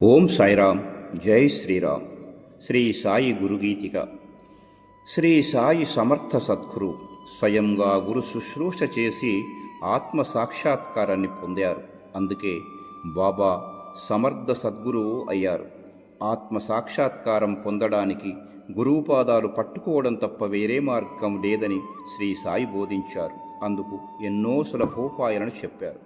ఓం సాయిరామ్. జై శ్రీరామ్. శ్రీ సాయి గురుగీతిక. శ్రీ సాయి సమర్థ సద్గురు స్వయంగా గురు శుశ్రూష చేసి ఆత్మ సాక్షాత్కారాన్ని పొందారు. అందుకే బాబా సమర్థ సద్గురువు అయ్యారు. ఆత్మ సాక్షాత్కారం పొందడానికి గురువు పాదాలు పట్టుకోవడం తప్ప వేరే మార్గం లేదని శ్రీ సాయి బోధించారు. అందుకు ఎన్నో సులభోపాయాలను చెప్పారు.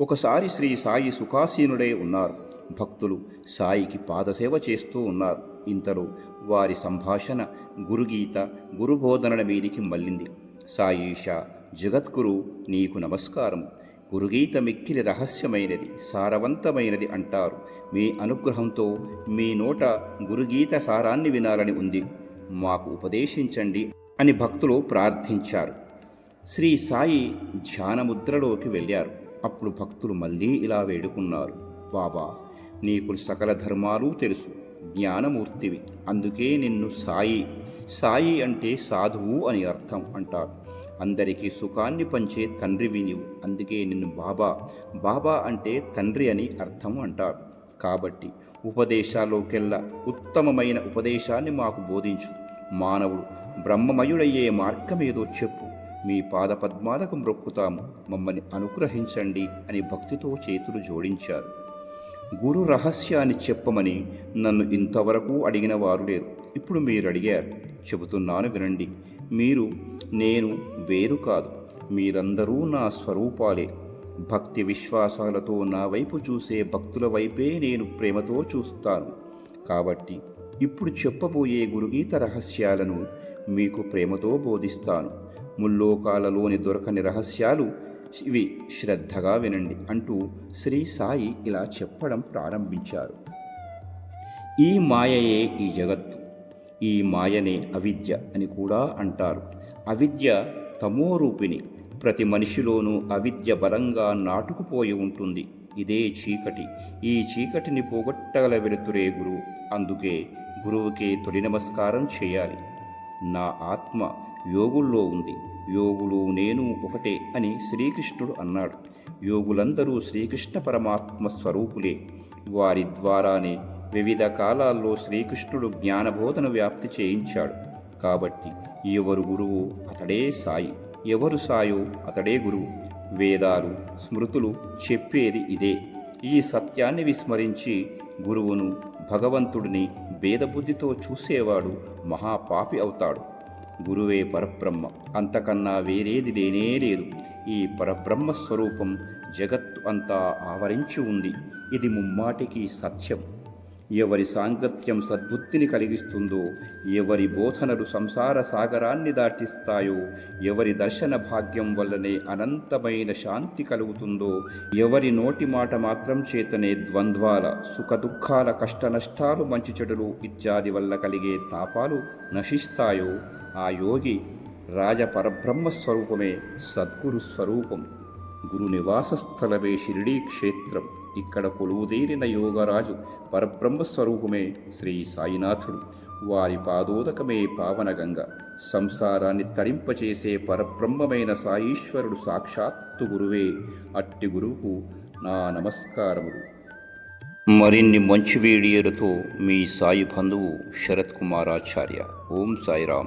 ఒకసారి శ్రీ సాయి సుఖాసీనుడై ఉన్నారు. భక్తులు సాయికి పాదసేవ చేస్తూ ఉన్నారు. ఇంతలో వారి సంభాషణ గురుగీత గురుబోధనల మీదికి మళ్ళింది. సాయీషా, జగద్గురు నీకు నమస్కారం. గురుగీత మిక్కిలి రహస్యమైనది, సారవంతమైనది అంటారు. మీ అనుగ్రహంతో మీ నోట గురుగీత సారాన్ని వినాలని ఉంది. మాకు ఉపదేశించండి అని భక్తులు ప్రార్థించారు. శ్రీ సాయి ధ్యానముద్రలోకి వెళ్ళారు. అప్పుడు భక్తులు మళ్ళీ ఇలా వేడుకున్నారు. బాబా, నీకు సకల ధర్మాలు తెలుసు, జ్ఞానమూర్తివి. అందుకే నిన్ను సాయి, సాయి అంటే సాధువు అని అర్థం అంటారు. అందరికీ సుఖాన్ని పంచే తండ్రివి నీవు. అందుకే నిన్ను బాబా, బాబా అంటే తండ్రి అని అర్థం అంటారు. కాబట్టి ఉపదేశాల్లోకెల్లా ఉత్తమమైన ఉపదేశాన్ని మాకు బోధించు. మానవుడు బ్రహ్మమయుడయ్యే మార్గమేదో చెప్పు. మీ పాదపద్మాలకు మ్రొక్కుతాము, మమ్మల్ని అనుగ్రహించండి అని భక్తితో చేతులు జోడించారు. గురు రహస్యాన్ని చెప్పమని నన్ను ఇంతవరకు అడిగిన వారు లేరు. ఇప్పుడు మీరు అడిగారు, చెబుతున్నాను వినండి. మీరు, నేను వేరు కాదు. మీరందరూ నా స్వరూపాలే. భక్తి విశ్వాసాలతో నా వైపు చూసే భక్తుల వైపే నేను ప్రేమతో చూస్తాను. కాబట్టి ఇప్పుడు చెప్పబోయే గురుగీత రహస్యాలను మీకు ప్రేమతో బోధిస్తాను. ముల్లోకాలలోని దొరకని రహస్యాలు ఇవి, శ్రద్ధగా వినండి అంటూ శ్రీ సాయి ఇలా చెప్పడం ప్రారంభించారు. ఈ మాయయే ఈ జగత్తు. ఈ మాయనే అవిద్య అని కూడా అంటారు. అవిద్య తమోరూపిణి. ప్రతి మనిషిలోనూ అవిద్య బలంగా నాటుకుపోయి ఉంటుంది. ఇదే చీకటి. ఈ చీకటిని పోగొట్టగల వెలుతురే గురువు. అందుకే గురువుకే తొలి నమస్కారం చేయాలి. నా ఆత్మ యోగుల్లో ఉంది, యోగులు నేను ఒకటే అని శ్రీకృష్ణుడు అన్నాడు. యోగులందరూ శ్రీకృష్ణ పరమాత్మ స్వరూపులే. వారి ద్వారానే వివిధ కాలాల్లో శ్రీకృష్ణుడు జ్ఞానబోధన వ్యాప్తి చేయించాడు. కాబట్టి ఎవరు గురువు అతడే సాయి, ఎవరు సాయో అతడే గురువు. వేదాలు, స్మృతులు చెప్పేది ఇదే. ఈ సత్యాన్ని విస్మరించి గురువును, భగవంతుడిని భేదబుద్ధితో చూసేవాడు మహాపాపి అవుతాడు. గురువే పరబ్రహ్మ, అంతకన్నా వేరేది లేనే లేదు. ఈ పరబ్రహ్మ స్వరూపం జగత్తు అంతా ఆవరించి ఉంది. ఇది ముమ్మాటికి సత్యం. ఎవరి సాంగత్యం సద్బుద్ధిని కలిగిస్తుందో, ఎవరి బోధనలు సంసార సాగరాన్ని దాటిస్తాయో, ఎవరి దర్శన భాగ్యం వల్లనే అనంతమైన శాంతి కలుగుతుందో, ఎవరి నోటి మాట మాత్రం చేతనే ద్వంద్వాల, సుఖదుఖాల, కష్ట నష్టాలు, మంచి చెడులు ఇత్యాది వల్ల కలిగే తాపాలు నశిస్తాయో, ఆ యోగి రాజ పరబ్రహ్మ స్వరూపమే సద్గురు స్వరూపం. గురు నివాస స్థలమే షిరిడీ క్షేత్రం. ఇక్కడ కొలువుదీరిన యోగరాజు పరబ్రహ్మ స్వరూపమే శ్రీ సాయినాథుడు. వారి పాదోదకమే పావనగంగ. సంసారాన్ని తరింపచేసే పరబ్రహ్మమైన సాయీశ్వరుడు సాక్షాత్తు గురువే. అట్టి గురువుకు నా నమస్కారములు. మరిన్ని మంచి వీడియోలతో మీ సాయి బంధువు శరత్ కుమారాచార్య. ఓం సాయిరామ్.